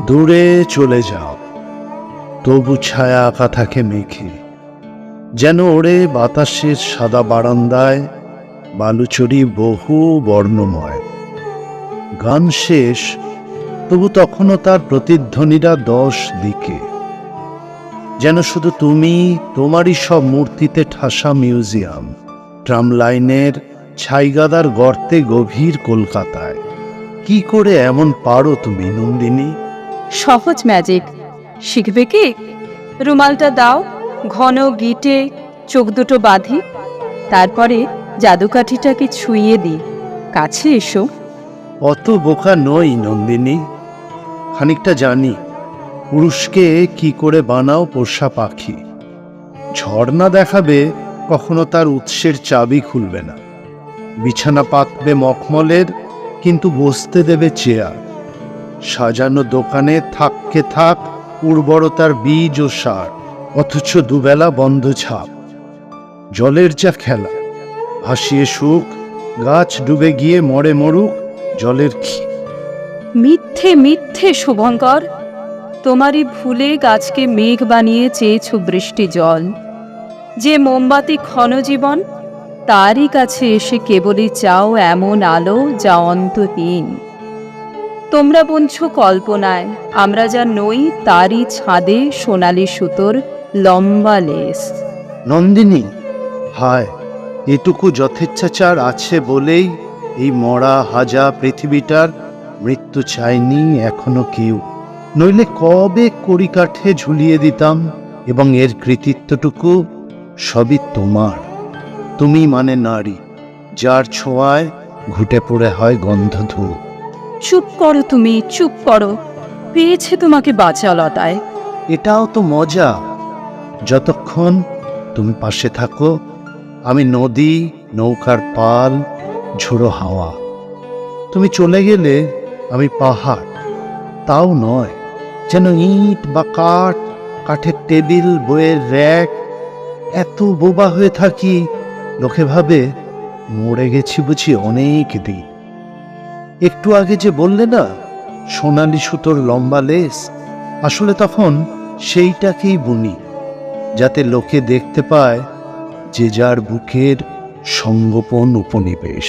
দূরে চলে যাও, তবু ছায়া আঁকা থাকে মেঘে, যেন ওড়ে বাতাসের সাদা বারান্দায় বালুচরি বহু বর্ণময়। গান শেষ, তবু তখনও তার প্রতিধ্বনিরা 10 দিকে, যেন শুধু তুমি, তোমারই সব মূর্তিতে ঠাসা মিউজিয়াম, ট্রাম লাইনের ছাইগাদার গর্তে গভীর কলকাতায়। কি করে এমন পারো তুমি নন্দিনী? সহজ ম্যাজিক। শিখবে কি? রুমালটা দাও, ঘন গিটে চোখ দুটো বাঁধি, তারপরে জাদুকাঠিটাকে ছুঁয়ে দিই। কাছে এসো। অত বোকা নই নন্দিনী, খানিকটা জানি পুরুষকে কি করে বানাও পোষা পাখি। ঝর্ণা দেখাবে, কখনো তার উৎসের চাবি খুলবে না। বিছানা পাতবে মখমলের, কিন্তু বসতে দেবে চেয়ার। সাজানো দোকানে থাককে থাক উর্বরতার বীজ ও সার, অথচ দুবেলা বন্ধ ছাপ। জলের যা খেলা, ভাসিয়ে সুখ, গাছ ডুবে গিয়ে মরে মরুক, জলের কি। মিথ্যে মিথ্যে শুভঙ্কর, তোমারই ভুলে গাছকে মেঘ বানিয়ে চেয়েছ বৃষ্টি জল। যে মোমবাতি ক্ষণ জীবন, তারই কাছে এসে কেবলই চাও এমন আলো যা অন্তহীন। তোমরা বুনছ কল্পনায়, আমরা যা নই তারই ছাদে সোনালি সুতোর লম্বা লেস। নন্দিনী, হায়, এটুকু যথেচ্ছাচার আছে বলেই এই মরা হাজা পৃথিবীটার মৃত্যু চায়নি এখনো কেউ। নইলে কবে কড়িকাঠে ঝুলিয়ে দিতাম, এবং এর কৃতিত্বটুকু সবই তোমার। তুমি মানে নারী, যার ছোঁয়ায় ঘুটে পড়ে হয় গন্ধধূ। চুপ করো তুমি, চুপ করো। পেয়েছে তোমাকে বাচালতায়। এটাও তো মজা, যতক্ষণ তুমি পাশে থাকো। আমি নদী, নৌকার পাল, ঝোড়ো হাওয়া। তুমি চলে গেলে আমি পাহাড়, তাও নয়, যেন ইট বা কাঠ, কাঠের টেবিল, বইয়ের র্যাক। এত বোবা হয়ে থাকি, লোকে ভাবে মরে গেছি বুঝি অনেক দিন। একটু আগে যে বললে না, সোনালি সুতোর লম্বা লেস, আসলে তখন সেইটাকেই বুনি, যাতে লোকে দেখতে পায় যে যার বুকের সঙ্গোপন উপনিবেশ।